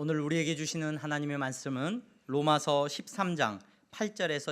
오늘 우리에게 주시는 하나님의 말씀은 로마서 13장 8절에서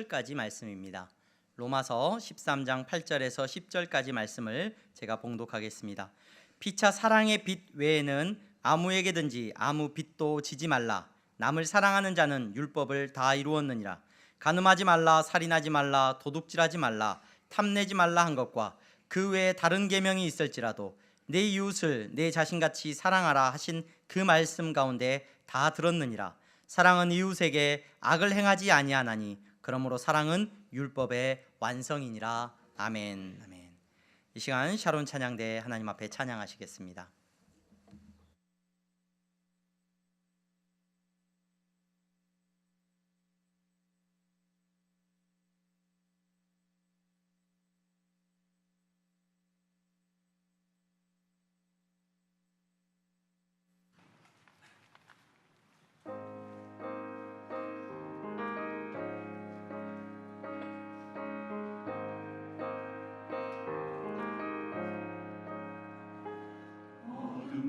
10절까지 말씀입니다. 로마서 13장 8절에서 10절까지 말씀을 제가 봉독하겠습니다. 피차 사랑의 빚 외에는 아무에게든지 아무 빚도 지지 말라. 남을 사랑하는 자는 율법을 다 이루었느니라. 간음하지 말라, 살인하지 말라, 도둑질하지 말라, 탐내지 말라 한 것과 그 외에 다른 계명이 있을지라도 내 이웃을 내 자신같이 사랑하라 하신 그 말씀 가운데 다 들었느니라. 사랑은 이웃에게 악을 행하지 아니하나니 그러므로 사랑은 율법의 완성이니라. 아멘. 아멘. 이 시간 샤론 찬양대 하나님 앞에 찬양하시겠습니다.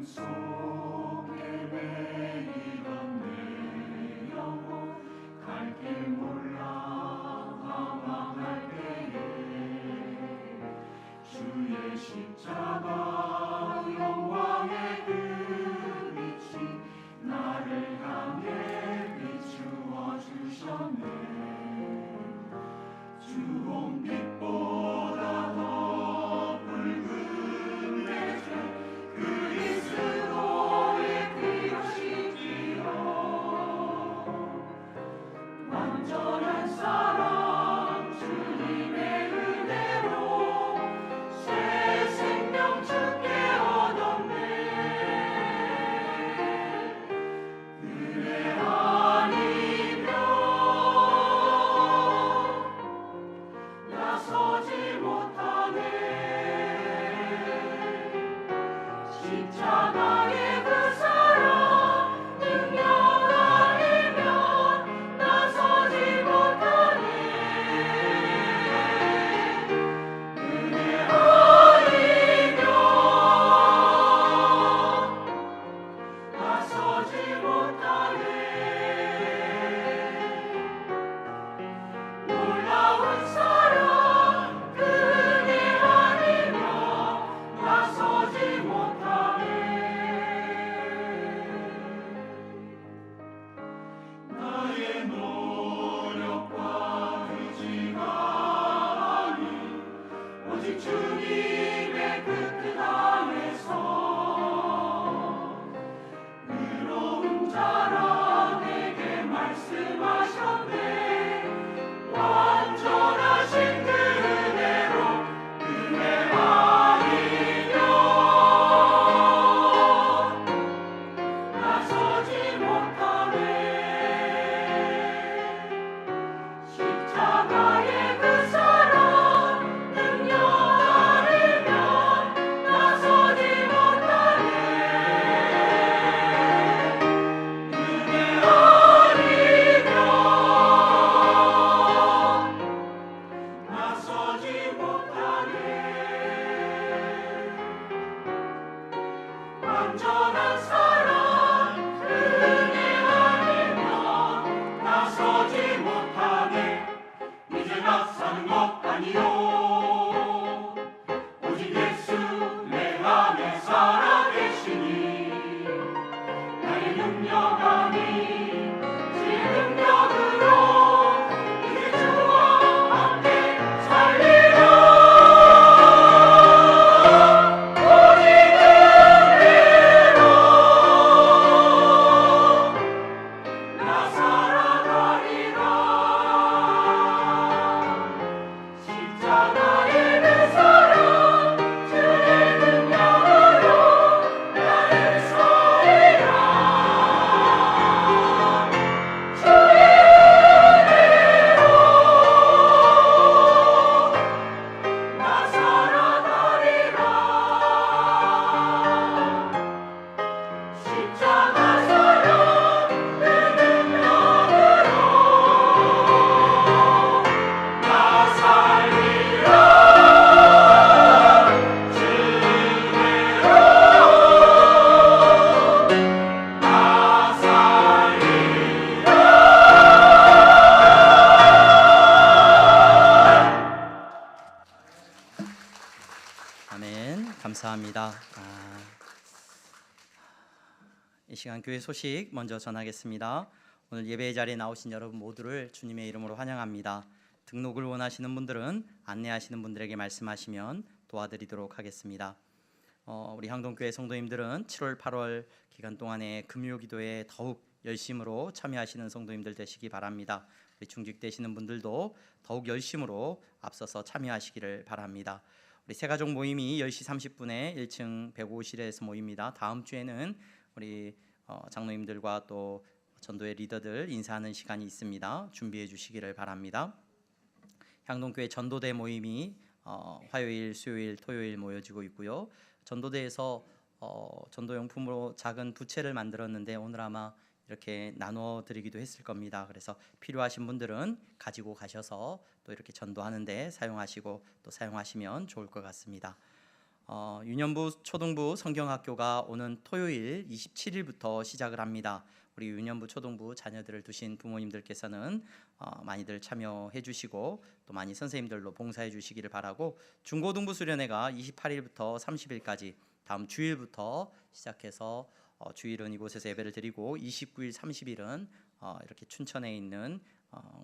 속에 매이던 내 영혼 갈 길 몰라 방황할 때에 주의 십자가 영광의 그 빛이 나를 향해 비추어 주셨네. 주홍 빛보다 더 붉은 내 죄 그리스도의 피로 씻기어 완전한 사랑 주님의 은혜로 새 생명 주께 얻었네. 은혜 아니면 나서지 못하네. 십자가의 그 사랑 능력 아니면 나서지 못하네. 은혜 아니면 나서지 못하네. 놀라운 사랑 그 은혜 아니면 나서지 못하네. 나의 노력과 의지가 아닌 오직 주님의 그 뜻 안에서 의로운 자라 내게 말씀하셨네. 완전하신 그 은혜로 은혜 아니면 나서지 못하네. 십자가의 그 사랑 능력 아니면 나서지 못하네. 은혜 아니면 나서지 못하네. 완전한 사랑 그 은혜 아니면 나서지 못하네. 이제 나 사는 것 아니요 오직 예수 내 안에 살아계시니 나의 능력 아닌 주의 능력으로 이제 주와 함께 살리라. 오직 은혜로 나 살아가리라. 감사합니다. 이 시간 교회 소식 먼저 전하겠습니다. 오늘 예배의 자리에 나오신 여러분 모두를 주님의 이름으로 환영합니다. 등록을 원하시는 분들은 안내하시는 분들에게 말씀하시면 도와드리도록 하겠습니다. 우리 향동교회 성도님들은 7월, 8월 기간 동안에 금요기도에 더욱 열심으로 참여하시는 성도님들 되시기 바랍니다. 우리 중직되시는 분들도 더욱 열심으로 앞서서 참여하시기를 바랍니다. 우리 새가족 모임이 10시 30분에 1층 105실에서 모입니다. 다음 주에는 우리 장로님들과 또 전도의 리더들 인사하는 시간이 있습니다. 준비해 주시기를 바랍니다. 향동교회 전도대 모임이 화요일, 수요일, 토요일 모여지고 있고요. 전도대에서 전도용품으로 작은 부채를 만들었는데 오늘 아마 이렇게 나눠 드리기도 했을 겁니다. 그래서 필요하신 분들은 가지고 가셔서 또 이렇게 전도하는데 사용하시고 또 사용하시면 좋을 것 같습니다. 유년부 초등부 성경학교가 오는 토요일 27일부터 시작을 합니다. 우리 유년부 초등부 자녀들을 두신 부모님들께서는 많이들 참여해 주시고 또 많이 선생님들로 봉사해 주시기를 바라고, 중고등부 수련회가 28일부터 30일까지 다음 주일부터 시작해서 주일은 이곳에서 예배를 드리고 29일, 30일은 이렇게 춘천에 있는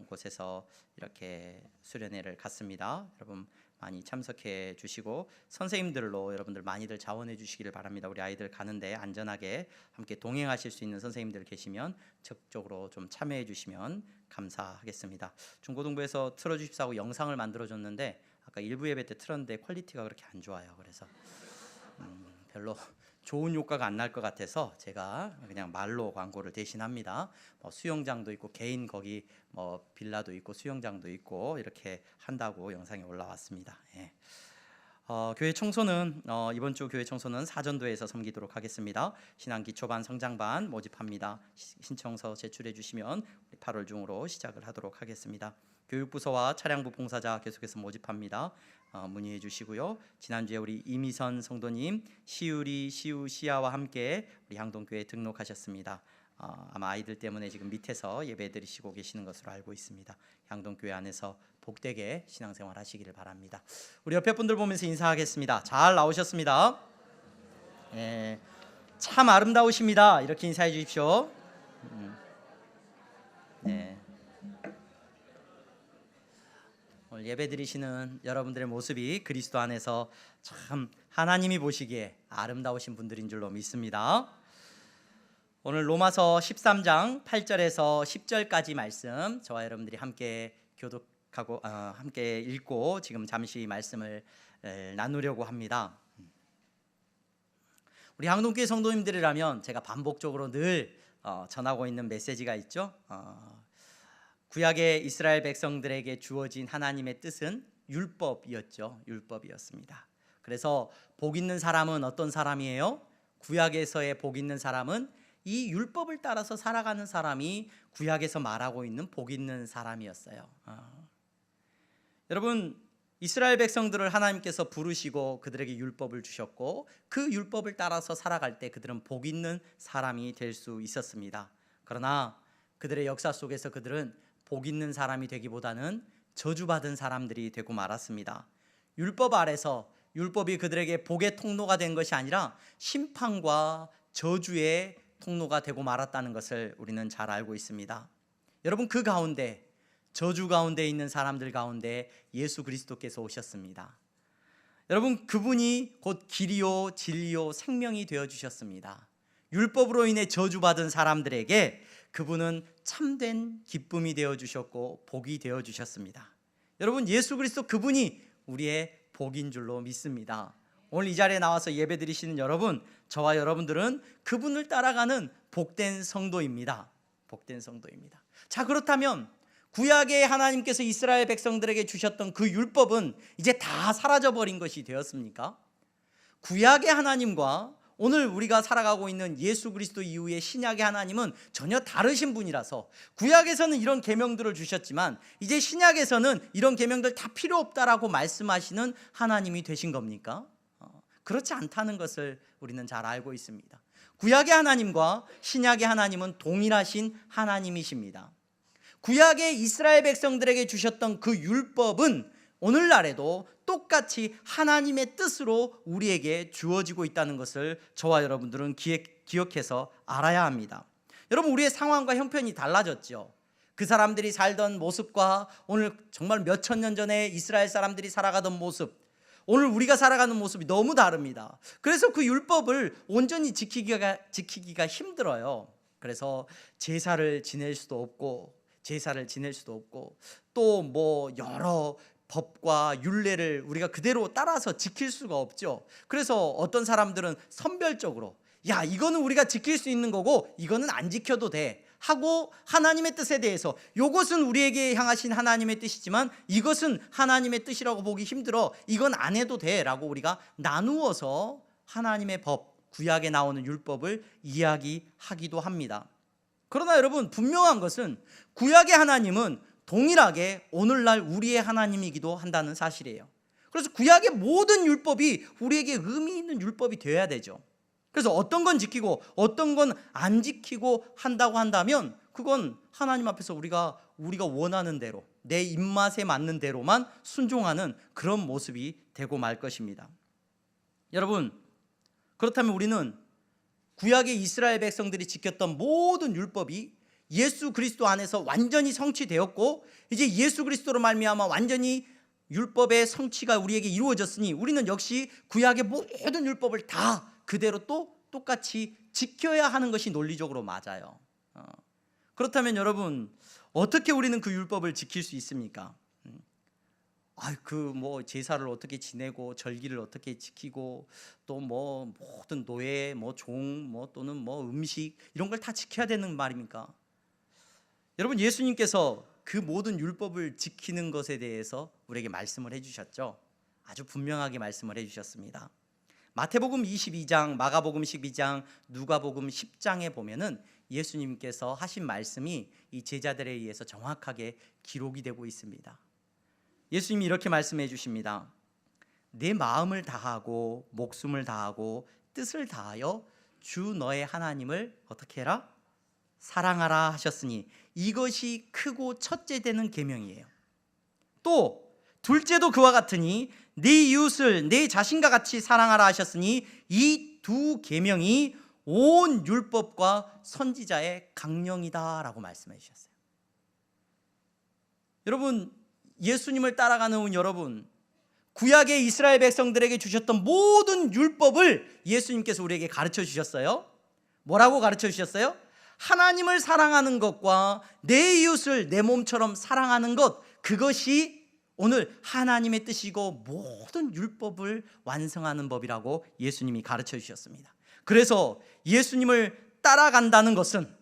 곳에서 이렇게 수련회를 갖습니다. 여러분 많이 참석해 주시고 선생님들로 여러분들 많이들 자원해 주시기를 바랍니다. 우리 아이들 가는데 안전하게 함께 동행하실 수 있는 선생님들 계시면 적극적으로 좀 참여해 주시면 감사하겠습니다. 중고등부에서 틀어주십사고 영상을 만들어 줬는데 아까 일부 예배 때 틀었는데 퀄리티가 그렇게 안 좋아요. 그래서 별로 좋은 효과가 안 날 것 같아서 제가 그냥 말로 광고를 대신합니다. 수영장도 있고 개인 거기 빌라도 있고 수영장도 있고 이렇게 한다고 영상이 올라왔습니다. 예. 교회 청소는 이번 주 교회 청소는 사전도에서 섬기도록 하겠습니다. 신앙 기초반 성장반 모집합니다. 신청서 제출해 주시면 8월 중으로 시작을 하도록 하겠습니다. 교육부서와 차량부 봉사자 계속해서 모집합니다. 문의해 주시고요. 지난주에 우리 이미선 성도님 시우시아와 함께 우리 향동교회에 등록하셨습니다. 아마 아이들 때문에 지금 밑에서 예배 드리시고 계시는 것으로 알고 있습니다. 향동교회 안에서 복되게 신앙생활 하시기를 바랍니다. 우리 옆에 분들 보면서 인사하겠습니다. 잘 나오셨습니다. 예, 참 아름다우십니다. 이렇게 인사해 주십시오. 네. 오늘 예배 드리시는 여러분들의 모습이 그리스도 안에서 참 하나님이 보시기에 아름다우신 분들인 줄로 믿습니다. 오늘 로마서 13장 8절에서 10절까지 말씀 저와 여러분들이 함께 교독하고 함께 읽고 지금 잠시 말씀을 나누려고 합니다. 우리 향동교회 성도님들이라면 제가 반복적으로 늘 전하고 있는 메시지가 있죠. 구약의 이스라엘 백성들에게 주어진 하나님의 뜻은 율법이었죠. 율법이었습니다. 그래서 복 있는 사람은 어떤 사람이에요? 구약에서의 복 있는 사람은 이 율법을 따라서 살아가는 사람이 구약에서 말하고 있는 복 있는 사람이었어요. 여러분, 이스라엘 백성들을 하나님께서 부르시고 그들에게 율법을 주셨고 그 율법을 따라서 살아갈 때 그들은 복 있는 사람이 될 수 있었습니다. 그러나 그들의 역사 속에서 그들은 복 있는 사람이 되기보다는 저주받은 사람들이 되고 말았습니다. 율법 아래서 율법이 그들에게 복의 통로가 된 것이 아니라 심판과 저주의 통로가 되고 말았다는 것을 우리는 잘 알고 있습니다. 여러분, 그 가운데 저주 가운데 있는 사람들 가운데 예수 그리스도께서 오셨습니다. 여러분, 그분이 곧 길이요 진리요 생명이 되어 주셨습니다. 율법으로 인해 저주받은 사람들에게 그분은 참된 기쁨이 되어 주셨고 복이 되어 주셨습니다. 여러분, 예수 그리스도 그분이 우리의 복인 줄로 믿습니다. 오늘 이 자리에 나와서 예배 드리시는 여러분, 저와 여러분들은 그분을 따라가는 복된 성도입니다. 복된 성도입니다. 자, 그렇다면 구약의 하나님께서 이스라엘 백성들에게 주셨던 그 율법은 이제 다 사라져버린 것이 되었습니까? 구약의 하나님과 오늘 우리가 살아가고 있는 예수 그리스도 이후의 신약의 하나님은 전혀 다르신 분이라서 구약에서는 이런 계명들을 주셨지만 이제 신약에서는 이런 계명들 다 필요 없다라고 말씀하시는 하나님이 되신 겁니까? 그렇지 않다는 것을 우리는 잘 알고 있습니다. 구약의 하나님과 신약의 하나님은 동일하신 하나님이십니다. 구약의 이스라엘 백성들에게 주셨던 그 율법은 오늘날에도 똑같이 하나님의 뜻으로 우리에게 주어지고 있다는 것을 저와 여러분들은 기억해서 알아야 합니다. 여러분, 우리의 상황과 형편이 달라졌죠. 그 사람들이 살던 모습과 오늘 정말 몇천 년 전에 이스라엘 사람들이 살아가던 모습, 오늘 우리가 살아가는 모습이 너무 다릅니다. 그래서 그 율법을 온전히 지키기가 힘들어요. 그래서 제사를 지낼 수도 없고 또 뭐 여러 법과 율례를 우리가 그대로 따라서 지킬 수가 없죠. 그래서 어떤 사람들은 선별적으로 야, 이거는 우리가 지킬 수 있는 거고 이거는 안 지켜도 돼 하고, 하나님의 뜻에 대해서 이것은 우리에게 향하신 하나님의 뜻이지만 이것은 하나님의 뜻이라고 보기 힘들어, 이건 안 해도 돼 라고 우리가 나누어서 하나님의 법, 구약에 나오는 율법을 이야기하기도 합니다. 그러나 여러분, 분명한 것은 구약의 하나님은 동일하게 오늘날 우리의 하나님이기도 한다는 사실이에요. 그래서 구약의 모든 율법이 우리에게 의미 있는 율법이 되어야 되죠. 그래서 어떤 건 지키고 어떤 건 안 지키고 한다고 한다면 그건 하나님 앞에서 우리가 원하는 대로, 내 입맛에 맞는 대로만 순종하는 그런 모습이 되고 말 것입니다. 여러분, 그렇다면 우리는 구약의 이스라엘 백성들이 지켰던 모든 율법이 예수 그리스도 안에서 완전히 성취되었고, 이제 예수 그리스도로 말미암아 완전히 율법의 성취가 우리에게 이루어졌으니 우리는 역시 구약의 모든 율법을 다 그대로 또 똑같이 지켜야 하는 것이 논리적으로 맞아요. 그렇다면 여러분, 어떻게 우리는 그 율법을 지킬 수 있습니까? 제사를 어떻게 지내고 절기를 어떻게 지키고 또 뭐 모든 노예, 또는 음식 이런 걸 다 지켜야 되는 말입니까? 여러분, 예수님께서 그 모든 율법을 지키는 것에 대해서 우리에게 말씀을 해주셨죠. 아주 분명하게 말씀을 해주셨습니다. 마태복음 22장, 마가복음 12장, 누가복음 10장에 보면은 예수님께서 하신 말씀이 이 제자들에 의해서 정확하게 기록이 되고 있습니다. 예수님이 이렇게 말씀해 주십니다. 내 마음을 다하고 목숨을 다하고 뜻을 다하여 주 너의 하나님을 어떻게 해라? 사랑하라 하셨으니 이것이 크고 첫째 되는 계명이에요. 또 둘째도 그와 같으니 네 이웃을 내 자신과 같이 사랑하라 하셨으니 이 두 계명이 온 율법과 선지자의 강령이다라고 말씀해 주셨어요. 여러분, 예수님을 따라가는 여러분, 구약의 이스라엘 백성들에게 주셨던 모든 율법을 예수님께서 우리에게 가르쳐 주셨어요. 뭐라고 가르쳐 주셨어요? 하나님을 사랑하는 것과 내 이웃을 내 몸처럼 사랑하는 것, 그것이 오늘 하나님의 뜻이고 모든 율법을 완성하는 법이라고 예수님이 가르쳐 주셨습니다. 그래서 예수님을 따라간다는 것은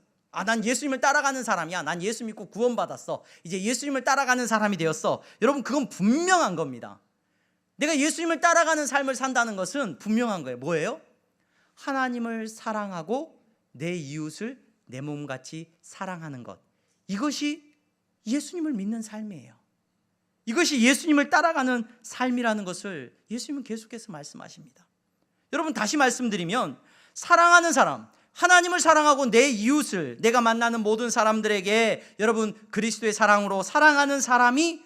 난 예수님을 따라가는 사람이야, 난 예수 믿고 구원받았어, 이제 예수님을 따라가는 사람이 되었어. 여러분, 그건 분명한 겁니다. 내가 예수님을 따라가는 삶을 산다는 것은 분명한 거예요. 뭐예요? 하나님을 사랑하고 내 이웃을 내 몸같이 사랑하는 것, 이것이 예수님을 믿는 삶이에요. 이것이 예수님을 따라가는 삶이라는 것을 예수님은 계속해서 말씀하십니다. 여러분, 다시 말씀드리면 사랑하는 사람, 하나님을 사랑하고 내 이웃을, 내가 만나는 모든 사람들에게 여러분 그리스도의 사랑으로 사랑하는 사람이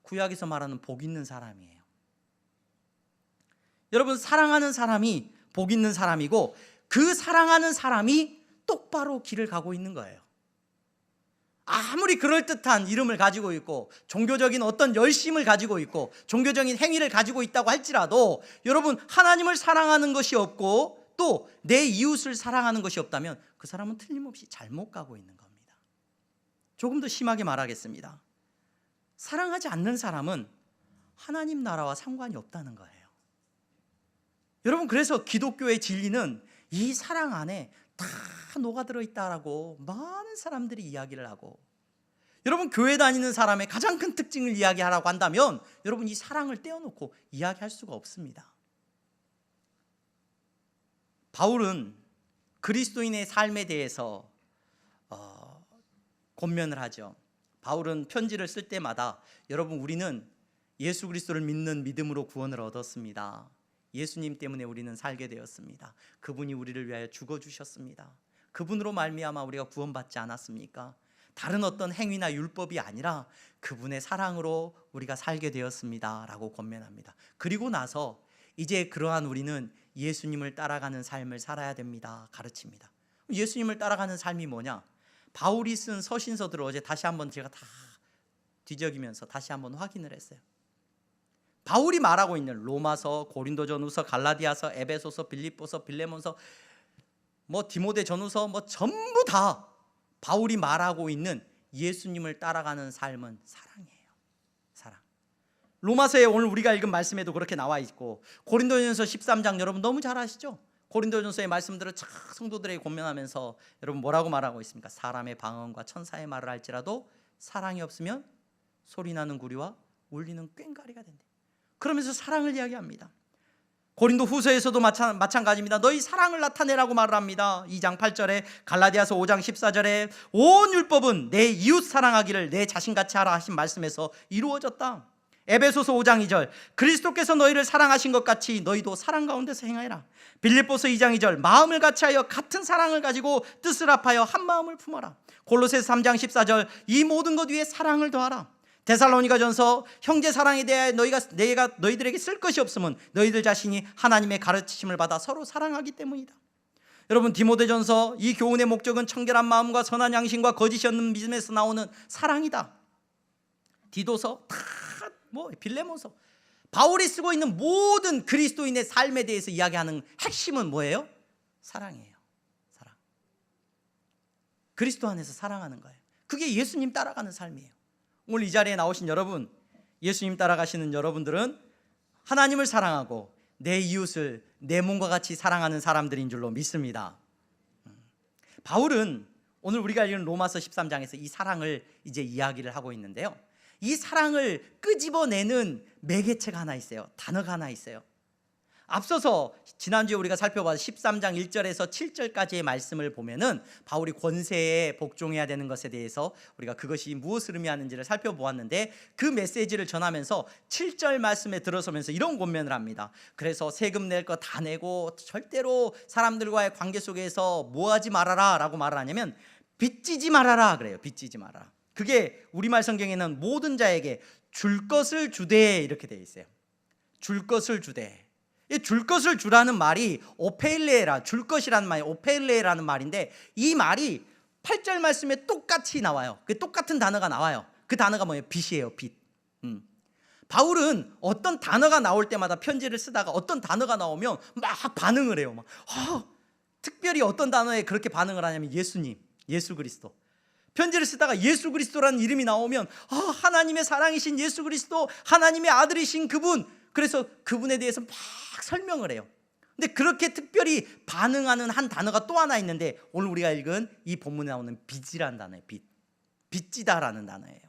구약에서 말하는 복 있는 사람이에요. 여러분, 사랑하는 사람이 복 있는 사람이고 그 사랑하는 사람이 똑바로 길을 가고 있는 거예요. 아무리 그럴듯한 이름을 가지고 있고 종교적인 어떤 열심을 가지고 있고 종교적인 행위를 가지고 있다고 할지라도 여러분, 하나님을 사랑하는 것이 없고 또 내 이웃을 사랑하는 것이 없다면 그 사람은 틀림없이 잘못 가고 있는 겁니다. 조금 더 심하게 말하겠습니다. 사랑하지 않는 사람은 하나님 나라와 상관이 없다는 거예요. 여러분, 그래서 기독교의 진리는 이 사랑 안에 다 녹아들어 있다라고 많은 사람들이 이야기를 하고, 여러분, 교회 다니는 사람의 가장 큰 특징을 이야기하라고 한다면 여러분, 이 사랑을 떼어놓고 이야기할 수가 없습니다. 바울은 그리스도인의 삶에 대해서 권면을 하죠. 바울은 편지를 쓸 때마다 여러분, 우리는 예수 그리스도를 믿는 믿음으로 구원을 얻었습니다. 예수님 때문에 우리는 살게 되었습니다. 그분이 우리를 위하여 죽어주셨습니다. 그분으로 말미암아 우리가 구원받지 않았습니까? 다른 어떤 행위나 율법이 아니라 그분의 사랑으로 우리가 살게 되었습니다 라고 권면합니다. 그리고 나서 이제 그러한 우리는 예수님을 따라가는 삶을 살아야 됩니다 가르칩니다. 예수님을 따라가는 삶이 뭐냐? 바울이 쓴 서신서들을 어제 다시 한번 제가 다 뒤적이면서 다시 한번 확인을 했어요. 바울이 말하고 있는 로마서, 고린도전후서, 갈라디아서, 에베소서, 빌립보서, 빌레몬서, 디모데전후서 전부 다 바울이 말하고 있는 예수님을 따라가는 삶은 사랑이에요. 사랑. 로마서에 오늘 우리가 읽은 말씀에도 그렇게 나와 있고, 고린도전서 13장 여러분 너무 잘 아시죠? 고린도전서의 말씀들을 착 성도들에게 권면하면서 여러분 뭐라고 말하고 있습니까? 사람의 방언과 천사의 말을 할지라도 사랑이 없으면 소리나는 구리와 울리는 꽹과리가 된대. 그러면서 사랑을 이야기합니다. 고린도 후서에서도 마찬가지입니다. 너희 사랑을 나타내라고 말을 합니다. 2장 8절에, 갈라디아서 5장 14절에 온 율법은 내 이웃 사랑하기를 내 자신같이 하라 하신 말씀에서 이루어졌다. 에베소서 5장 2절, 그리스도께서 너희를 사랑하신 것 같이 너희도 사랑 가운데서 행하여라. 빌립보서 2장 2절, 마음을 같이하여 같은 사랑을 가지고 뜻을 합하여 한 마음을 품어라. 골로새서 3장 14절, 이 모든 것 위에 사랑을 더하라. 데살로니가전서, 형제 사랑에 대해 내가 너희들에게 쓸 것이 없음은 너희들 자신이 하나님의 가르치심을 받아 서로 사랑하기 때문이다. 여러분, 디모데전서, 이 교훈의 목적은 청결한 마음과 선한 양심과 거짓이 없는 믿음에서 나오는 사랑이다. 디도서, 빌레몬서, 바울이 쓰고 있는 모든 그리스도인의 삶에 대해서 이야기하는 핵심은 뭐예요? 사랑이에요. 사랑. 그리스도 안에서 사랑하는 거예요. 그게 예수님 따라가는 삶이에요. 오늘 이 자리에 나오신 여러분, 예수님 따라가시는 여러분들은 하나님을 사랑하고 내 이웃을 내 몸과 같이 사랑하는 사람들인 줄로 믿습니다. 바울은 오늘 우리가 읽은 로마서 13장에서 이 사랑을 이제 이야기를 하고 있는데요, 이 사랑을 끄집어내는 매개체가 하나 있어요. 단어가 하나 있어요. 앞서서 지난주에 우리가 살펴봐서 13장 1절에서 7절까지의 말씀을 보면은 바울이 권세에 복종해야 되는 것에 대해서 우리가 그것이 무엇을 의미하는지를 살펴보았는데, 그 메시지를 전하면서 7절 말씀에 들어서면서 이런 권면을 합니다. 그래서 세금 낼 거 다 내고 절대로 사람들과의 관계 속에서 뭐 하지 말아라 라고 말을 하냐면 빚지지 말아라 그래요. 빚지지 말아라. 그게 우리말 성경에는 모든 자에게 줄 것을 주되 이렇게 되어 있어요. 줄 것을 주되. 이 줄 것을 주라는 말이 오페일레라, 줄 것이라는 말이 오페일레라는 말인데, 이 말이 8절 말씀에 똑같이 나와요. 그 똑같은 단어가 나와요. 그 단어가 뭐예요? 빚이에요. 빚. 바울은 어떤 단어가 나올 때마다 편지를 쓰다가 어떤 단어가 나오면 막 반응을 해요. 특별히 어떤 단어에 그렇게 반응을 하냐면 예수님, 예수 그리스도. 편지를 쓰다가 예수 그리스도라는 이름이 나오면 하나님의 사랑이신 예수 그리스도, 하나님의 아들이신 그분, 그래서 그분에 대해서 막 설명을 해요. 근데 그렇게 특별히 반응하는 한 단어가 또 하나 있는데, 오늘 우리가 읽은 이 본문에 나오는 빚이라는 단어예요. 빚지다라는 단어예요.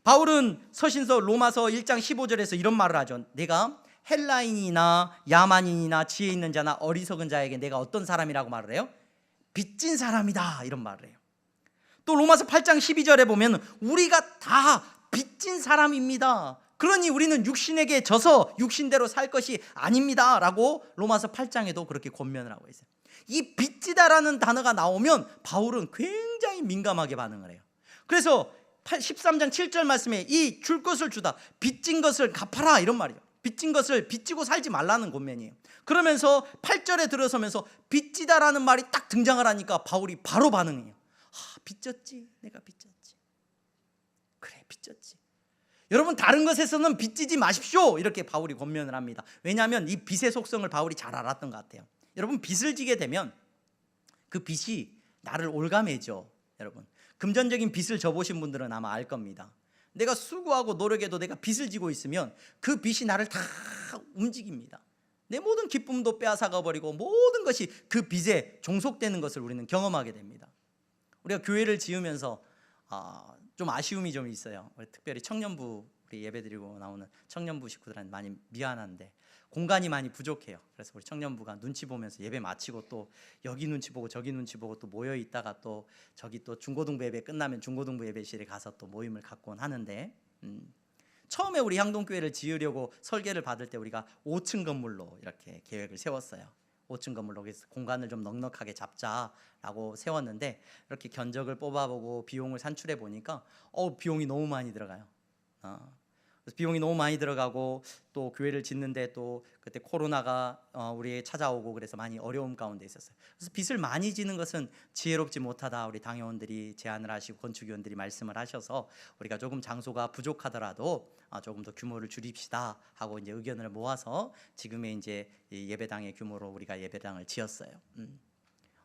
바울은 서신서 로마서 1장 15절에서 이런 말을 하죠. 내가 헬라인이나 야만인이나 지혜 있는 자나 어리석은 자에게 내가 어떤 사람이라고 말을 해요? 빚진 사람이다, 이런 말을 해요. 또 로마서 8장 12절에 보면 우리가 다 빚진 사람입니다. 그러니 우리는 육신에게 져서 육신대로 살 것이 아닙니다 라고 로마서 8장에도 그렇게 권면을 하고 있어요. 이 빚지다라는 단어가 나오면 바울은 굉장히 민감하게 반응을 해요. 그래서 13장 7절 말씀에 이 줄 것을 주다, 빚진 것을 갚아라, 이런 말이에요. 빚진 것을 빚지고 살지 말라는 권면이에요. 그러면서 8절에 들어서면서 빚지다라는 말이 딱 등장을 하니까 바울이 바로 반응해요. 빚졌지, 내가 빚졌지. 그래, 빚졌지. 여러분, 다른 것에서는 빚지지 마십시오, 이렇게 바울이 권면을 합니다. 왜냐하면 이 빚의 속성을 바울이 잘 알았던 것 같아요. 여러분, 빚을 지게 되면 그 빚이 나를 올가매죠. 여러분, 금전적인 빚을 져보신 분들은 아마 알 겁니다. 내가 수고하고 노력해도 내가 빚을 지고 있으면 그 빚이 나를 다 움직입니다. 내 모든 기쁨도 빼앗아가 버리고 모든 것이 그 빚에 종속되는 것을 우리는 경험하게 됩니다. 우리가 교회를 지으면서 좀 아쉬움이 좀 있어요. 특별히 청년부, 우리 예배드리고 나오는 청년부 식구들한테 많이 미안한데 공간이 많이 부족해요. 그래서 우리 청년부가 눈치 보면서 예배 마치고 또 여기 눈치 보고 저기 눈치 보고 또 모여 있다가 또 저기 또 중고등부 예배 끝나면 중고등부 예배실에 가서 또 모임을 갖곤 하는데, 처음에 우리 향동교회를 지으려고 설계를 받을 때 우리가 5층 건물로 이렇게 계획을 세웠어요. 5층 건물로 그래서 공간을 좀 넉넉하게 잡자라고 세웠는데 이렇게 견적을 뽑아보고 비용을 산출해 보니까 비용이 너무 많이 들어가요. 그래서 비용이 너무 많이 들어가고 또 교회를 짓는데 또 그때 코로나가 우리에게 찾아오고 그래서 많이 어려움 가운데 있었어요. 그래서 빚을 많이 지는 것은 지혜롭지 못하다 우리 당회원들이 제안을 하시고 건축위원들이 말씀을 하셔서 우리가 조금 장소가 부족하더라도 조금 더 규모를 줄입시다 하고 이제 의견을 모아서 지금의 이제 이 예배당의 규모로 우리가 예배당을 지었어요.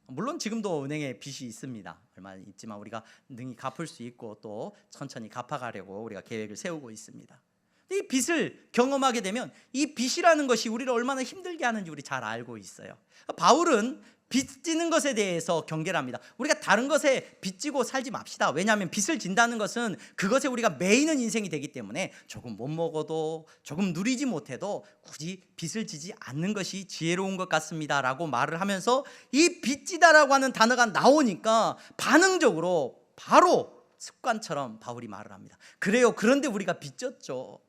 물론 지금도 은행에 빚이 있습니다. 얼마 있지만 우리가 능히 갚을 수 있고 또 천천히 갚아가려고 우리가 계획을 세우고 있습니다. 이 빚을 경험하게 되면 이 빚이라는 것이 우리를 얼마나 힘들게 하는지 우리 잘 알고 있어요. 바울은 빚 지는 것에 대해서 경계를 합니다. 우리가 다른 것에 빚지고 살지 맙시다. 왜냐하면 빚을 진다는 것은 그것에 우리가 매이는 인생이 되기 때문에 조금 못 먹어도 조금 누리지 못해도 굳이 빚을 지지 않는 것이 지혜로운 것 같습니다 라고 말을 하면서 이 빚지다라고 하는 단어가 나오니까 반응적으로 바로 습관처럼 바울이 말을 합니다. 그래요. 그런데 우리가 빚졌죠.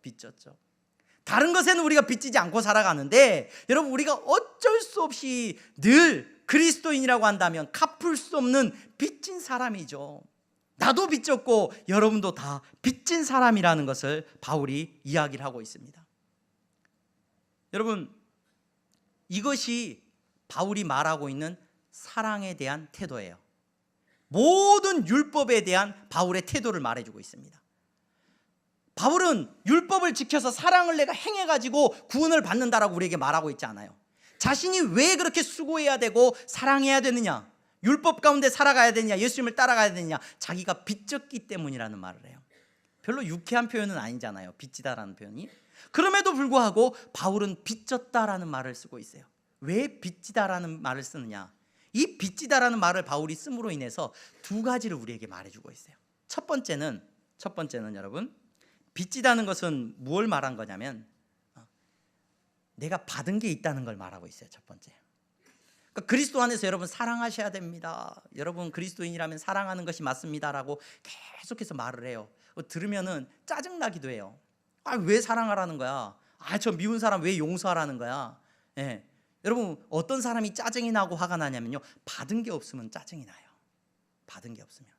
다른 것에는 우리가 빚지지 않고 살아가는데 여러분 우리가 어쩔 수 없이 늘 그리스도인이라고 한다면 갚을 수 없는 빚진 사람이죠. 나도 빚졌고 여러분도 다 빚진 사람이라는 것을 바울이 이야기를 하고 있습니다. 여러분 이것이 바울이 말하고 있는 사랑에 대한 태도예요. 모든 율법에 대한 바울의 태도를 말해주고 있습니다. 바울은 율법을 지켜서 사랑을 내가 행해가지고 구원을 받는다라고 우리에게 말하고 있지 않아요. 자신이 왜 그렇게 수고해야 되고 사랑해야 되느냐, 율법 가운데 살아가야 되느냐, 예수님을 따라가야 되느냐, 자기가 빚졌기 때문이라는 말을 해요. 별로 유쾌한 표현은 아니잖아요, 빚지다라는 표현이. 그럼에도 불구하고 바울은 빚졌다라는 말을 쓰고 있어요. 왜 빚지다라는 말을 쓰느냐, 이 빚지다라는 말을 바울이 씀으로 인해서 두 가지를 우리에게 말해주고 있어요. 첫 번째는 여러분, 빚지다는 것은 무엇을 말한 거냐면 내가 받은 게 있다는 걸 말하고 있어요. 첫 번째. 그러니까 그리스도 안에서 여러분 사랑하셔야 됩니다. 여러분 그리스도인이라면 사랑하는 것이 맞습니다라고 계속해서 말을 해요. 들으면은 짜증나기도 해요. 왜 사랑하라는 거야? 저 미운 사람 왜 용서하라는 거야? 예. 여러분 어떤 사람이 짜증이 나고 화가 나냐면요, 받은 게 없으면 짜증이 나요. 받은 게 없으면.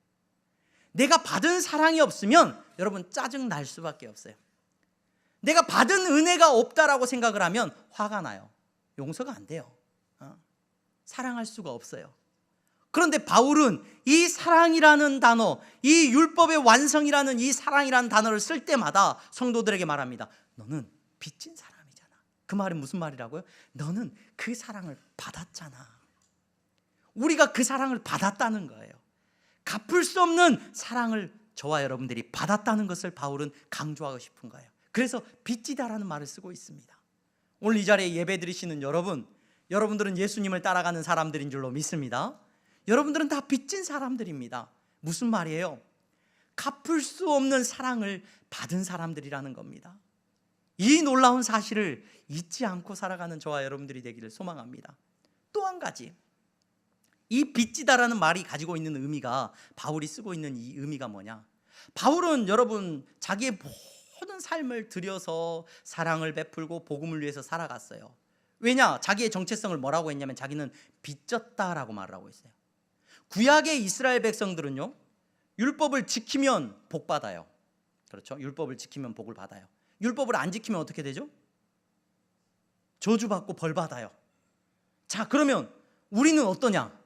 내가 받은 사랑이 없으면 여러분 짜증 날 수밖에 없어요. 내가 받은 은혜가 없다라고 생각을 하면 화가 나요. 용서가 안 돼요. 사랑할 수가 없어요. 그런데 바울은 이 사랑이라는 단어, 이 율법의 완성이라는 이 사랑이라는 단어를 쓸 때마다 성도들에게 말합니다. 너는 빚진 사람이잖아. 그 말은 무슨 말이라고요? 너는 그 사랑을 받았잖아. 우리가 그 사랑을 받았다는 거예요. 갚을 수 없는 사랑을 저와 여러분들이 받았다는 것을 바울은 강조하고 싶은 거예요. 그래서 빚지다라는 말을 쓰고 있습니다. 오늘 이 자리에 예배 드리시는 여러분들은 예수님을 따라가는 사람들인 줄로 믿습니다. 여러분들은 다 빚진 사람들입니다. 무슨 말이에요? 갚을 수 없는 사랑을 받은 사람들이라는 겁니다. 이 놀라운 사실을 잊지 않고 살아가는 저와 여러분들이 되기를 소망합니다. 또 한 가지, 이 빚지다라는 말이 가지고 있는 의미가, 바울이 쓰고 있는 이 의미가 뭐냐? 바울은 여러분 자기의 모든 삶을 들여서 사랑을 베풀고 복음을 위해서 살아갔어요. 왜냐? 자기의 정체성을 뭐라고 했냐면 자기는 빚졌다라고 말을 하고 있어요. 구약의 이스라엘 백성들은요, 율법을 지키면 복 받아요. 그렇죠? 율법을 지키면 복을 받아요. 율법을 안 지키면 어떻게 되죠? 저주받고 벌 받아요. 자, 그러면 우리는 어떠냐?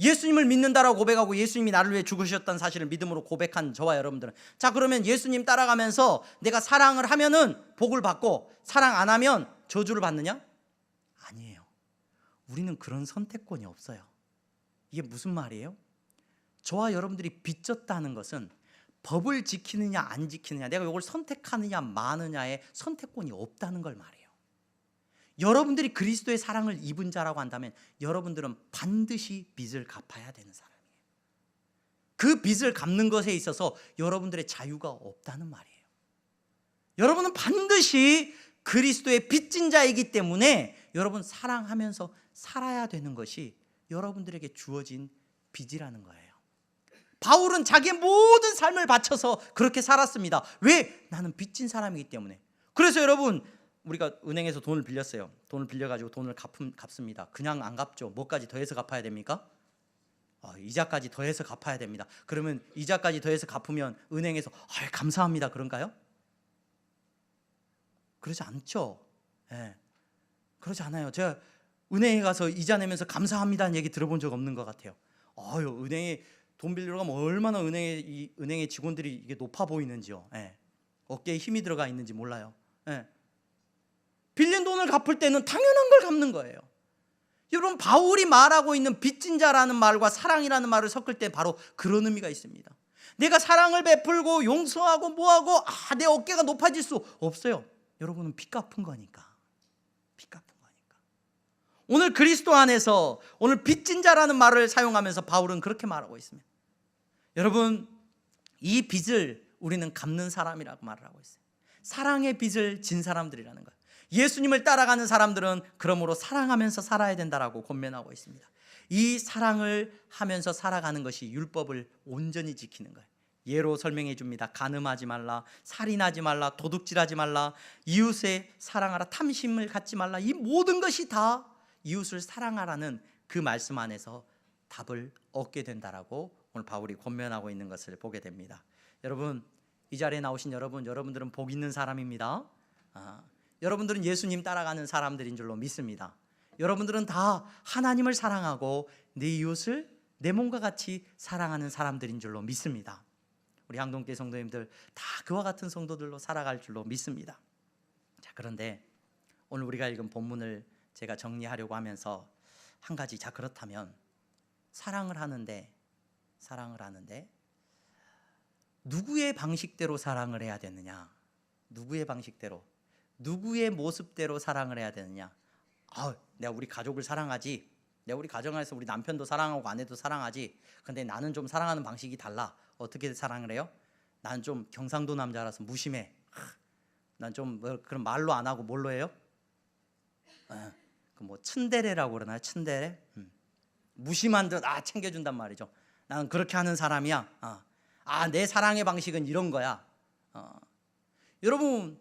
예수님을 믿는다라고 고백하고 예수님이 나를 위해 죽으셨다는 사실을 믿음으로 고백한 저와 여러분들은, 자, 그러면 예수님 따라가면서 내가 사랑을 하면은 복을 받고 사랑 안 하면 저주를 받느냐? 아니에요. 우리는 그런 선택권이 없어요. 이게 무슨 말이에요? 저와 여러분들이 빚졌다는 것은 법을 지키느냐 안 지키느냐, 내가 이걸 선택하느냐 마느냐의 선택권이 없다는 걸 말해요. 여러분들이 그리스도의 사랑을 입은 자라고 한다면 여러분들은 반드시 빚을 갚아야 되는 사람이에요. 그 빚을 갚는 것에 있어서 여러분들의 자유가 없다는 말이에요. 여러분은 반드시 그리스도의 빚진 자이기 때문에 여러분 사랑하면서 살아야 되는 것이 여러분들에게 주어진 빚이라는 거예요. 바울은 자기의 모든 삶을 바쳐서 그렇게 살았습니다. 왜? 나는 빚진 사람이기 때문에. 그래서 여러분 우리가 은행에서 돈을 빌렸어요. 돈을 빌려가지고 돈을 갚습니다. 그냥 안 갚죠. 뭐까지 더해서 갚아야 됩니까? 이자까지 더해서 갚아야 됩니다. 그러면 이자까지 더해서 갚으면 은행에서 감사합니다 그런가요? 그러지 않죠. 예. 그러지 않아요. 제가 은행에 가서 이자 내면서 감사합니다는 얘기 들어본 적 없는 것 같아요. 은행에 돈 빌리러 가면 얼마나 은행의 직원들이 이게 높아 보이는지요. 예. 어깨에 힘이 들어가 있는지 몰라요. 예. 빌린 돈을 갚을 때는 당연한 걸 갚는 거예요. 여러분, 바울이 말하고 있는 빚진 자라는 말과 사랑이라는 말을 섞을 때 바로 그런 의미가 있습니다. 내가 사랑을 베풀고 용서하고 뭐하고 내 어깨가 높아질 수 없어요. 여러분은 빚 갚은 거니까. 빚 갚은 거니까. 오늘 그리스도 안에서 오늘 빚진 자라는 말을 사용하면서 바울은 그렇게 말하고 있습니다. 여러분, 이 빚을 우리는 갚는 사람이라고 말을 하고 있어요. 사랑의 빚을 진 사람들이라는 거예요. 예수님을 따라가는 사람들은 그러므로 사랑하면서 살아야 된다라고 권면하고 있습니다. 이 사랑을 하면서 살아가는 것이 율법을 온전히 지키는 거예요. 예로 설명해 줍니다. 간음하지 말라, 살인하지 말라, 도둑질하지 말라, 이웃의 사랑하라, 탐심을 갖지 말라. 이 모든 것이 다 이웃을 사랑하라는 그 말씀 안에서 답을 얻게 된다라고 오늘 바울이 권면하고 있는 것을 보게 됩니다. 여러분, 이 자리에 나오신 여러분들은 복 있는 사람입니다. 여러분들은 예수님 따라가는 사람들인 줄로 믿습니다. 여러분들은 다 하나님을 사랑하고 내 이웃을 내 몸과 같이 사랑하는 사람들인 줄로 믿습니다. 우리 항동교회 성도님들 다 그와 같은 성도들로 살아갈 줄로 믿습니다. 자, 그런데 오늘 우리가 읽은 본문을 제가 정리하려고 하면서 한 가지, 자 그렇다면 사랑을 하는데 누구의 방식대로 사랑을 해야 되느냐? 누구의 방식대로, 누구의 모습대로 사랑을 해야 되느냐? 내가 우리 가족을 사랑하지, 내가 우리 가정에서 우리 남편도 사랑하고 아내도 사랑하지. 근데 나는 좀 사랑하는 방식이 달라. 어떻게 사랑을 해요? 난 좀 경상도 남자라서 무심해. 난 좀 그런 말로 안 하고 뭘로 해요? 뭐 츤데레라고 그러나요? 츤데레? 무심한 듯 챙겨준단 말이죠. 나는 그렇게 하는 사람이야. 내 사랑의 방식은 이런 거야. 여러분,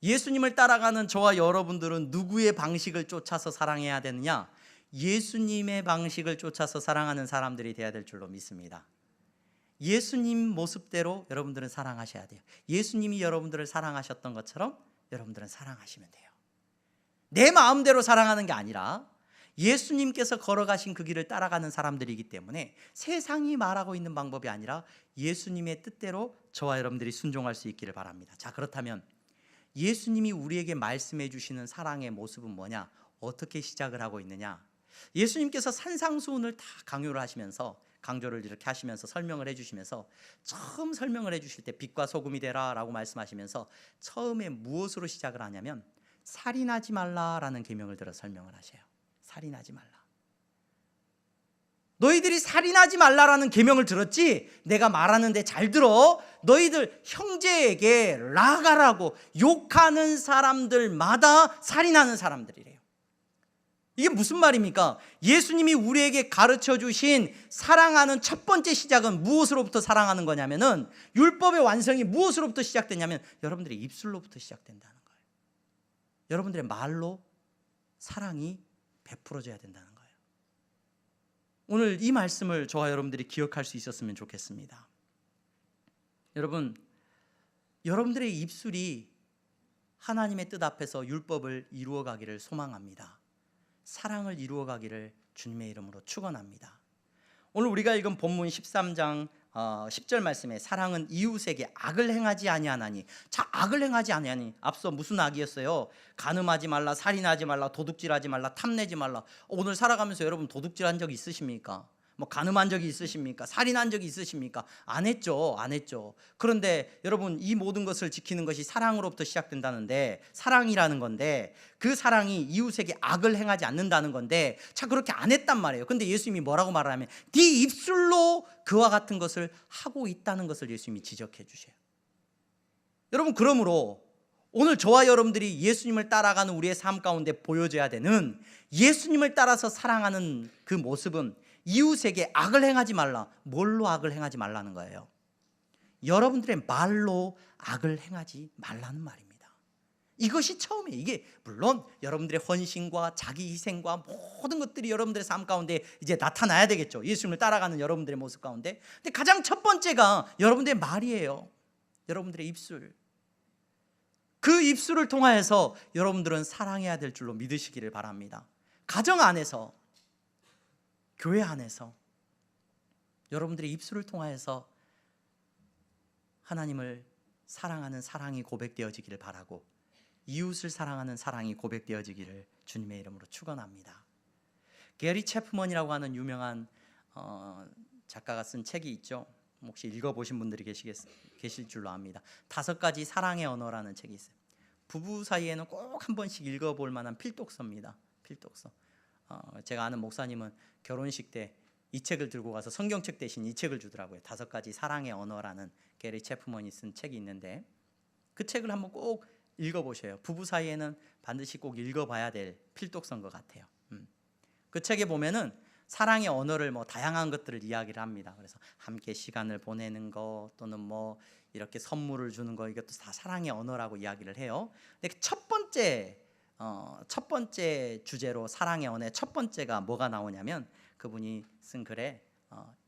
예수님을 따라가는 저와 여러분들은 누구의 방식을 쫓아서 사랑해야 되느냐? 예수님의 방식을 쫓아서 사랑하는 사람들이 되어야 될 줄로 믿습니다. 예수님 모습대로 여러분들은 사랑하셔야 돼요. 예수님이 여러분들을 사랑하셨던 것처럼 여러분들은 사랑하시면 돼요. 내 마음대로 사랑하는 게 아니라 예수님께서 걸어가신 그 길을 따라가는 사람들이기 때문에 세상이 말하고 있는 방법이 아니라 예수님의 뜻대로 저와 여러분들이 순종할 수 있기를 바랍니다. 자, 그렇다면 예수님이 우리에게 말씀해 주시는 사랑의 모습은 뭐냐? 어떻게 시작을 하고 있느냐? 예수님께서 산상수훈을 다 강조를 이렇게 하시면서 설명을 해주시면서 처음 설명을 해주실 때 빛과 소금이 되라 라고 말씀하시면서 처음에 무엇으로 시작을 하냐면 살인하지 말라라는 계명을 들어 설명을 하셔요. 살인하지 말라. 너희들이 살인하지 말라라는 계명을 들었지? 내가 말하는데 잘 들어. 너희들 형제에게 라가라고 욕하는 사람들마다 살인하는 사람들이래요. 이게 무슨 말입니까? 예수님이 우리에게 가르쳐 주신 사랑하는 첫 번째 시작은 무엇으로부터 사랑하는 거냐면은 율법의 완성이 무엇으로부터 시작되냐면 여러분들의 입술로부터 시작된다는 거예요. 여러분들의 말로 사랑이 베풀어져야 된다는 거예요. 오늘 이 말씀을 저와 여러분들이 기억할 수 있었으면 좋겠습니다. 여러분, 여러분들의 입술이 하나님의 뜻 앞에서 율법을 이루어가기를 소망합니다. 사랑을 이루어가기를 주님의 이름으로 축원합니다. 오늘 우리가 읽은 본문 13장 10절 말씀에 사랑은 이웃에게 악을 행하지 아니하나니. 자, 악을 행하지 아니하니 앞서 무슨 악이었어요? 간음하지 말라, 살인하지 말라, 도둑질하지 말라, 탐내지 말라. 오늘 살아가면서 여러분 도둑질한 적 있으십니까? 뭐 간음한 적이 있으십니까? 살인한 적이 있으십니까? 안 했죠. 그런데 여러분, 이 모든 것을 지키는 것이 사랑으로부터 시작된다는데, 사랑이라는 건데 그 사랑이 이웃에게 악을 행하지 않는다는 건데, 자, 그렇게 안 했단 말이에요. 근데 예수님이 뭐라고 말을 하면 네 입술로 그와 같은 것을 하고 있다는 것을 예수님이 지적해 주셔요. 여러분, 그러므로 오늘 저와 여러분들이 예수님을 따라가는 우리의 삶 가운데 보여져야 되는 예수님을 따라서 사랑하는 그 모습은 이웃에게 악을 행하지 말라. 뭘로 악을 행하지 말라는 거예요? 여러분들의 말로 악을 행하지 말라는 말입니다. 이것이 처음이에요. 이게 물론 여러분들의 헌신과 자기 희생과 모든 것들이 여러분들의 삶 가운데 이제 나타나야 되겠죠. 예수님을 따라가는 여러분들의 모습 가운데. 근데 가장 첫 번째가 여러분들의 말이에요. 여러분들의 입술. 그 입술을 통하여서 여러분들은 사랑해야 될 줄로 믿으시기를 바랍니다. 가정 안에서, 교회 안에서 여러분들의 입술을 통하여서 하나님을 사랑하는 사랑이 고백되어지기를 바라고 이웃을 사랑하는 사랑이 고백되어지기를 주님의 이름으로 축원합니다. 게리 체프먼이라고 하는 유명한 작가가 쓴 책이 있죠. 혹시 읽어보신 분들이 계실 줄로 압니다. 5가지 사랑의 언어라는 책이 있어요. 부부 사이에는 꼭 한 번씩 읽어볼 만한 필독서입니다. 필독서. 제가 아는 목사님은 결혼식 때 이 책을 들고 가서 성경책 대신 이 책을 주더라고요. 5가지 사랑의 언어라는 게리 체프먼이 쓴 책이 있는데 그 책을 한번 꼭 읽어보셔요. 부부 사이에는 반드시 꼭 읽어봐야 될 필독서인 것 같아요. 그 책에 보면은 사랑의 언어를 뭐 다양한 것들을 이야기를 합니다. 그래서 함께 시간을 보내는 거 또는 뭐 이렇게 선물을 주는 거 이것도 다 사랑의 언어라고 이야기를 해요. 근데 첫 번째 주제로 사랑의 언어의 첫 번째가 뭐가 나오냐면 그분이 쓴 글에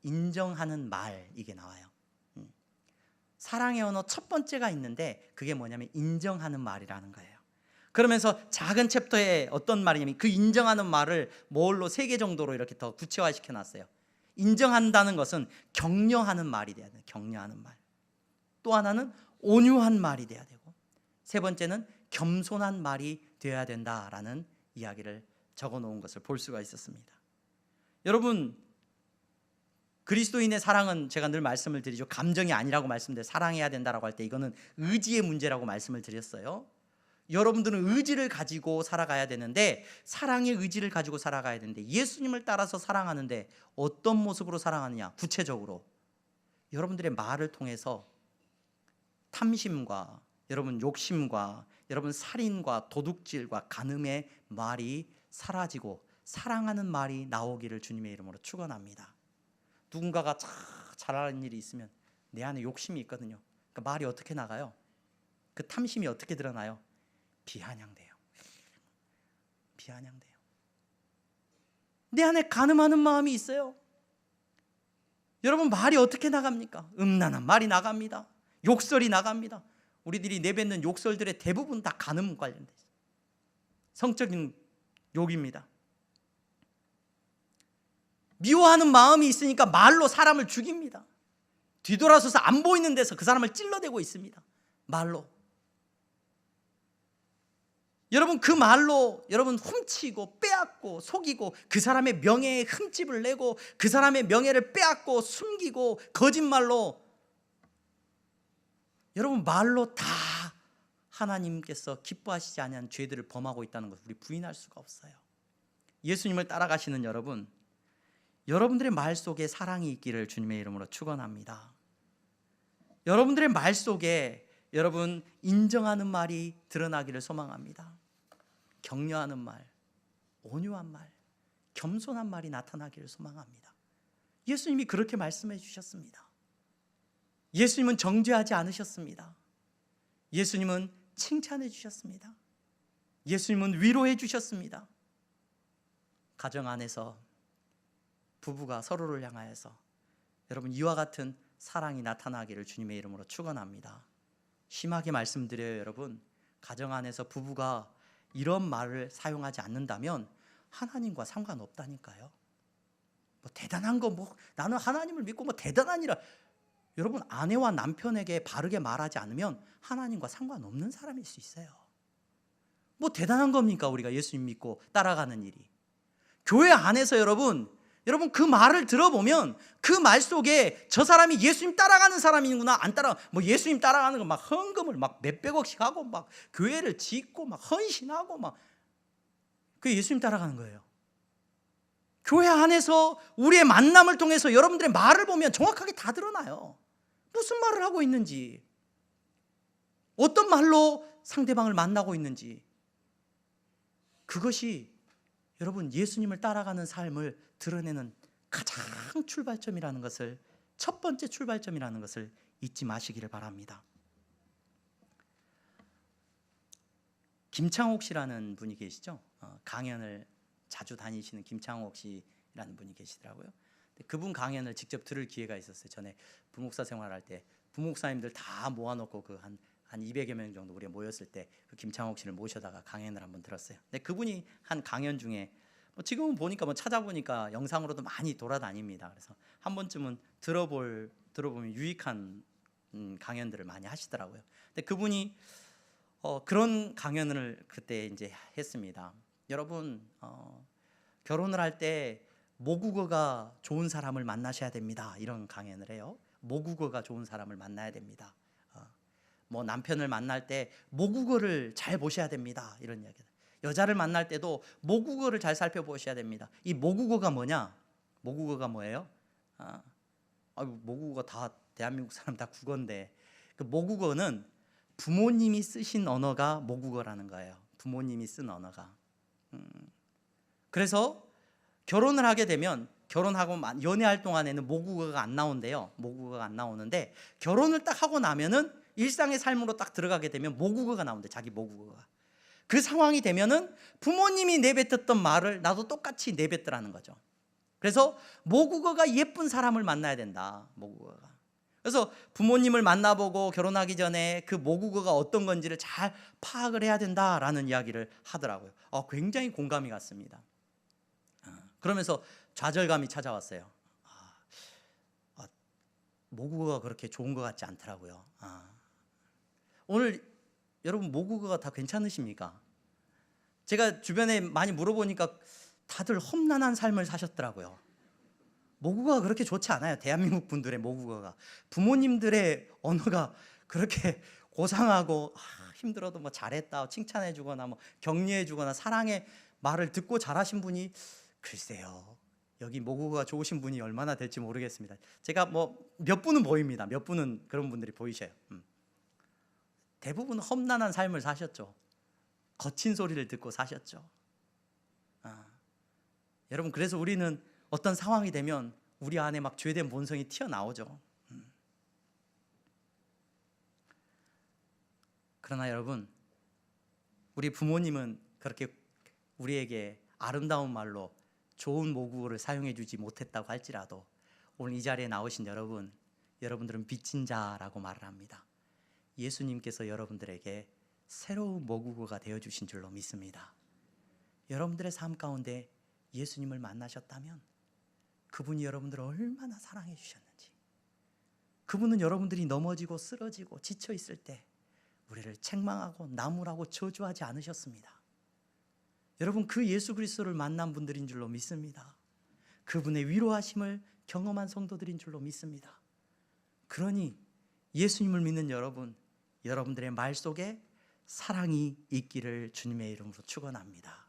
인정하는 말 이게 나와요. 사랑의 언어 첫 번째가 있는데 그게 뭐냐면 인정하는 말이라는 거예요. 그러면서 작은 챕터에 어떤 말이냐면 그 인정하는 말을 뭘로 3개 정도로 이렇게 더 구체화시켜 놨어요. 인정한다는 것은 격려하는 말이 돼야 돼요. 격려하는 말. 또 하나는 온유한 말이 돼야 되고, 3번째는 겸손한 말이 되어야 된다라는 이야기를 적어 놓은 것을 볼 수가 있었습니다. 여러분, 그리스도인의 사랑은 제가 늘 말씀을 드리죠. 감정이 아니라고 말씀드려요. 사랑해야 된다라고 할 때 이거는 의지의 문제라고 말씀을 드렸어요. 여러분들은 의지를 가지고 살아가야 되는데, 사랑의 의지를 가지고 살아가야 되는데, 예수님을 따라서 사랑하는데 어떤 모습으로 사랑하느냐? 구체적으로 여러분들의 말을 통해서 탐심과 여러분 욕심과 여러분 살인과 도둑질과 간음의 말이 사라지고 사랑하는 말이 나오기를 주님의 이름으로 축원합니다. 누군가가 잘하는 일이 있으면 내 안에 욕심이 있거든요. 그 말이 어떻게 나가요? 그 탐심이 어떻게 드러나요? 비아냥대요. 비아냥대요. 내 안에 간음하는 마음이 있어요. 여러분, 말이 어떻게 나갑니까? 음란한 말이 나갑니다. 욕설이 나갑니다. 우리들이 내뱉는 욕설들의 대부분 다 간음 관련돼 있어요. 성적인 욕입니다. 미워하는 마음이 있으니까 말로 사람을 죽입니다. 뒤돌아서서 안 보이는 데서 그 사람을 찔러대고 있습니다. 말로. 여러분, 그 말로 여러분 훔치고 빼앗고 속이고 그 사람의 명예에 흠집을 내고 그 사람의 명예를 빼앗고 숨기고 거짓말로, 여러분 말로 다 하나님께서 기뻐하시지 않은 죄들을 범하고 있다는 것을 우리 부인할 수가 없어요. 예수님을 따라가시는 여러분, 여러분들의 말 속에 사랑이 있기를 주님의 이름으로 축원합니다. 여러분들의 말 속에 여러분 인정하는 말이 드러나기를 소망합니다. 격려하는 말, 온유한 말, 겸손한 말이 나타나기를 소망합니다. 예수님이 그렇게 말씀해 주셨습니다. 예수님은 정죄하지 않으셨습니다. 예수님은 칭찬해 주셨습니다. 예수님은 위로해 주셨습니다. 가정 안에서 부부가 서로를 향하여서 여러분 이와 같은 사랑이 나타나기를 주님의 이름으로 축원합니다. 심하게 말씀드려요. 여러분, 가정 안에서 부부가 이런 말을 사용하지 않는다면 하나님과 상관없다니까요. 뭐 대단한 거, 뭐 나는 하나님을 믿고 뭐 대단하니라. 여러분, 아내와 남편에게 바르게 말하지 않으면 하나님과 상관없는 사람일 수 있어요. 뭐 대단한 겁니까? 우리가 예수님 믿고 따라가는 일이. 교회 안에서 여러분 그 말을 들어보면 그 말 속에 저 사람이 예수님 따라가는 사람이구나, 안 따라, 뭐 예수님 따라가는 거 막 헌금을 막 몇백억씩 하고 막 교회를 짓고 막 헌신하고 막, 그게 예수님 따라가는 거예요. 교회 안에서 우리의 만남을 통해서 여러분들의 말을 보면 정확하게 다 드러나요. 무슨 말을 하고 있는지, 어떤 말로 상대방을 만나고 있는지. 그것이 여러분 예수님을 따라가는 삶을 드러내는 가장 출발점이라는 것을, 첫 번째 출발점이라는 것을 잊지 마시기를 바랍니다. 김창옥 씨라는 분이 계시죠. 강연을 자주 다니시는 김창옥 씨라는 분이 계시더라고요. 그분 강연을 직접 들을 기회가 있었어요. 전에 부목사 생활할 때 부목사님들 다 모아놓고 그 한 200여 명 정도 우리가 모였을 때 그 김창옥 씨를 모셔다가 강연을 한번 들었어요. 근데 그분이 한 강연 중에 지금은 보니까 찾아보니까 영상으로도 많이 돌아다닙니다. 그래서 한 번쯤은 들어보면 유익한 강연들을 많이 하시더라고요. 근데 그분이 그런 강연을 그때 이제 했습니다. 여러분, 결혼을 할 때 모국어가 좋은 사람을 만나셔야 됩니다. 이런 강연을 해요. 모국어가 좋은 사람을 만나야 됩니다. 뭐 남편을 만날 때 모국어를 잘 보셔야 됩니다. 이런 이야기들. 여자를 만날 때도 모국어를 잘 살펴보셔야 됩니다. 이 모국어가 뭐냐? 모국어가 뭐예요? 모국어 다 대한민국 사람 다 국어인데 그 모국어는 부모님이 쓰신 언어가 모국어라는 거예요. 부모님이 쓴 언어가. 그래서 결혼을 하게 되면 결혼하고 연애할 동안에는 모국어가 안 나온대요. 모국어가 안 나오는데 결혼을 딱 하고 나면은 일상의 삶으로 딱 들어가게 되면 모국어가 나온대. 자기 모국어가. 그 상황이 되면은 부모님이 내뱉었던 말을 나도 똑같이 내뱉더라는 거죠. 그래서 모국어가 예쁜 사람을 만나야 된다. 모국어가. 그래서 부모님을 만나보고 결혼하기 전에 그 모국어가 어떤 건지를 잘 파악을 해야 된다라는 이야기를 하더라고요. 굉장히 공감이 갔습니다. 그러면서 좌절감이 찾아왔어요. 모국어가 그렇게 좋은 것 같지 않더라고요. 오늘 여러분 모국어가 다 괜찮으십니까? 제가 주변에 많이 물어보니까 다들 험난한 삶을 사셨더라고요. 모국어가 그렇게 좋지 않아요. 대한민국 분들의 모국어가. 부모님들의 언어가 그렇게 고상하고 힘들어도 뭐 잘했다 칭찬해 주거나 뭐 격려해 주거나 사랑의 말을 듣고 잘하신 분이 글쎄요. 여기 모국어가 좋으신 분이 얼마나 될지 모르겠습니다. 제가 뭐 몇 분은 보입니다. 몇 분은 그런 분들이 보이셔요. 대부분 험난한 삶을 사셨죠. 거친 소리를 듣고 사셨죠. 여러분 그래서 우리는 어떤 상황이 되면 우리 안에 막 죄된 본성이 튀어나오죠. 그러나 여러분 우리 부모님은 그렇게 우리에게 아름다운 말로 좋은 모국어를 사용해 주지 못했다고 할지라도 오늘 이 자리에 나오신 여러분들은 빚진 자라고 말을 합니다. 예수님께서 여러분들에게 새로운 모국어가 되어주신 줄로 믿습니다. 여러분들의 삶 가운데 예수님을 만나셨다면 그분이 여러분들을 얼마나 사랑해 주셨는지, 그분은 여러분들이 넘어지고 쓰러지고 지쳐 있을 때 우리를 책망하고 나무라고 저주하지 않으셨습니다. 여러분 그 예수 그리스도를 만난 분들인 줄로 믿습니다. 그분의 위로하심을 경험한 성도들인 줄로 믿습니다. 그러니 예수님을 믿는 여러분들의 말 속에 사랑이 있기를 주님의 이름으로 축원합니다.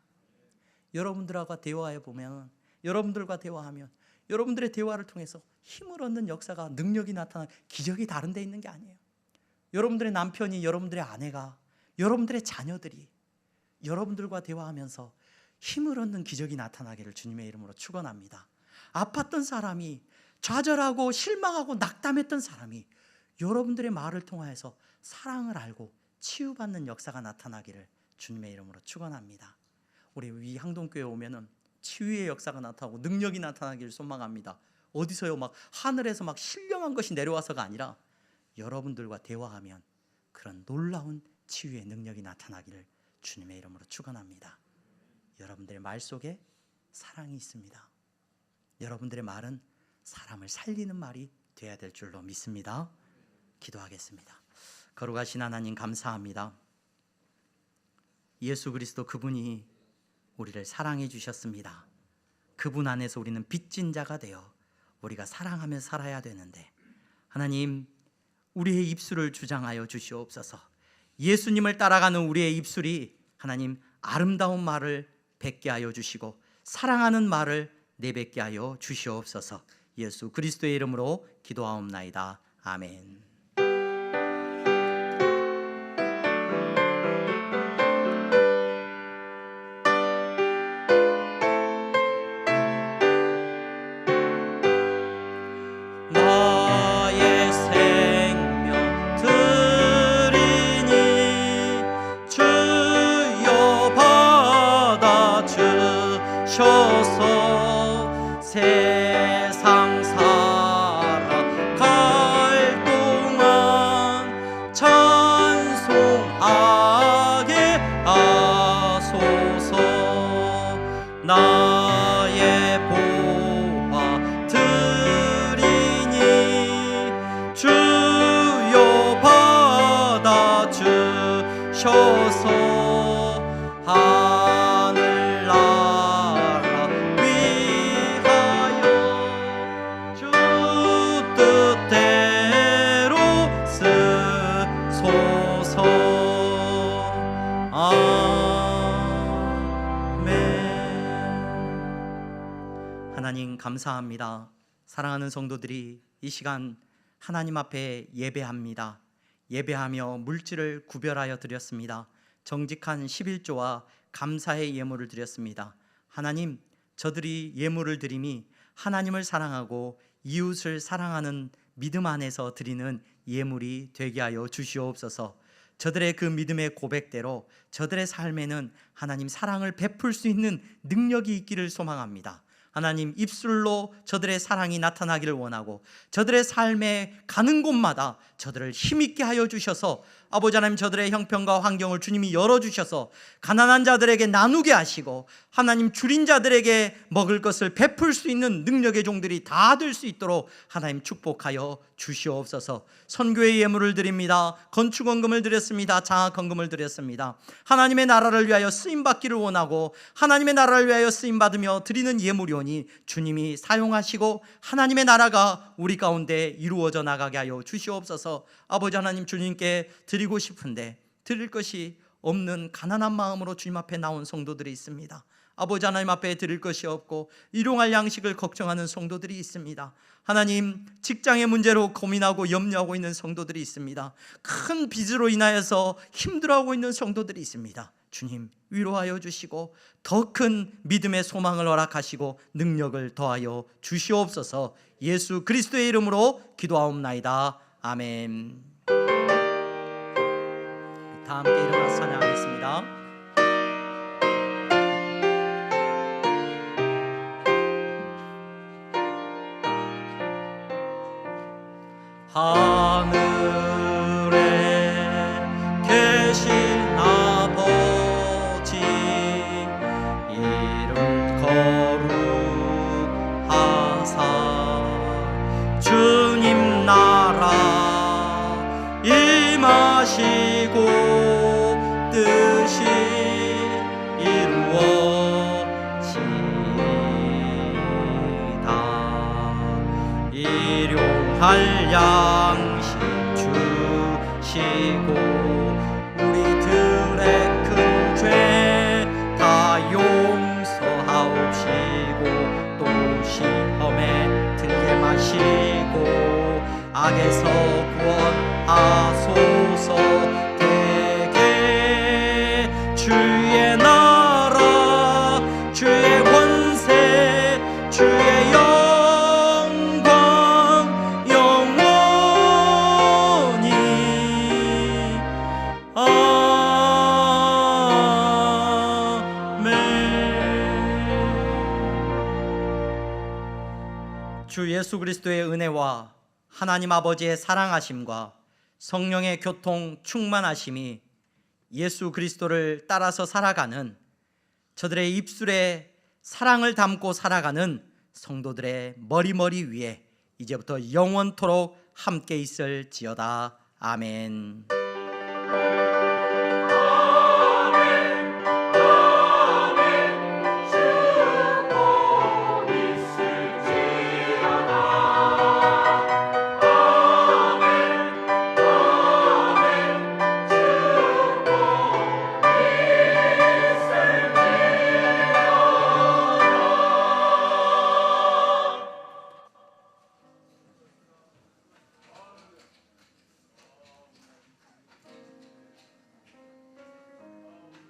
여러분들과 대화하면 여러분들의 대화를 통해서 힘을 얻는 역사가, 능력이 나타나 기적이 다른 데 있는 게 아니에요. 여러분들의 남편이, 여러분들의 아내가, 여러분들의 자녀들이 여러분들과 대화하면서 힘을 얻는 기적이 나타나기를 주님의 이름으로 축원합니다. 아팠던 사람이, 좌절하고 실망하고 낙담했던 사람이 여러분들의 말을 통하여서 사랑을 알고 치유받는 역사가 나타나기를 주님의 이름으로 축원합니다. 우리 이 항동교회 오면은 치유의 역사가 나타나고 능력이 나타나기를 소망합니다. 어디서요? 막 하늘에서 막 신령한 것이 내려와서가 아니라 여러분들과 대화하면 그런 놀라운 치유의 능력이 나타나기를 주님의 이름으로 축원합니다. 여러분들의 말 속에 사랑이 있습니다. 여러분들의 말은 사람을 살리는 말이 되어야 될 줄로 믿습니다. 기도하겠습니다. 거룩하신 하나님 감사합니다. 예수 그리스도 그분이 우리를 사랑해 주셨습니다. 그분 안에서 우리는 빚진 자가 되어 우리가 사랑하며 살아야 되는데 하나님 우리의 입술을 주장하여 주시옵소서. 예수님을 따라가는 우리의 입술이 하나님 아름다운 말을 뱉게 하여 주시고 사랑하는 말을 내뱉게 하여 주시옵소서. 예수 그리스도의 이름으로 기도하옵나이다. 아멘. 나의 생명 드리니 주 주셔서 세상 살아갈 동안 찬송하게 하소서. 나의 보화 드리니 주여 받아 주셔서 하늘나라 위하여 주 뜻대로 쓰소서. 하나님 감사합니다. 사랑하는 성도들이 이 시간 하나님 앞에 예배합니다. 예배하며 물질을 구별하여 드렸습니다. 정직한 11조와 감사의 예물을 드렸습니다. 하나님, 저들이 예물을 드림이 하나님을 사랑하고 이웃을 사랑하는 믿음 안에서 드리는 예물이 되게 하여 주시옵소서. 저들의 그 믿음의 고백대로 저들의 삶에는 하나님 사랑을 베풀 수 있는 능력이 있기를 소망합니다. 하나님, 입술로 저들의 사랑이 나타나기를 원하고 저들의 삶에 가는 곳마다 저들을 힘있게 하여 주셔서 아버지 하나님, 저들의 형편과 환경을 주님이 열어주셔서 가난한 자들에게 나누게 하시고 하나님, 줄인 자들에게 먹을 것을 베풀 수 있는 능력의 종들이 다 될 수 있도록 하나님 축복하여 주시옵소서. 선교의 예물을 드립니다. 건축원금을 드렸습니다. 장학헌금을 드렸습니다. 하나님의 나라를 위하여 쓰임받기를 원하고 하나님의 나라를 위하여 쓰임받으며 드리는 예물이오니 주님이 사용하시고 하나님의 나라가 우리 가운데 이루어져 나가게 하여 주시옵소서. 아버지 하나님, 주님께 드리고 싶은데 드릴 것이 없는 가난한 마음으로 주님 앞에 나온 성도들이 있습니다. 아버지 하나님 앞에 드릴 것이 없고 일용할 양식을 걱정하는 성도들이 있습니다. 하나님, 직장의 문제로 고민하고 염려하고 있는 성도들이 있습니다. 큰 빚으로 인하여서 힘들어하고 있는 성도들이 있습니다. 주님, 위로하여 주시고 더 큰 믿음의 소망을 허락하시고 능력을 더하여 주시옵소서. 예수 그리스도의 이름으로 기도하옵나이다. 아멘. 다 함께 일어나서 찬양하겠습니다. 하늘에 계신 아버지, 이름 거룩하사 주님 나라 임하시고 뜻이 이루어지다. 일용할 양식 주시고 우리들의 큰 죄 다 용서하옵시고 또 시험에 들게 마시고 악에서 구원하소서. 되게 주의 나라 주의 권세 주의 영광 영원히 아멘. 주 예수 그리스도의 은혜와 하나님 아버지의 사랑하심과 성령의 교통 충만하심이 예수 그리스도를 따라서 살아가는 저들의 입술에 사랑을 담고 살아가는 성도들의 머리 위에 이제부터 영원토록 함께 있을지어다. 아멘.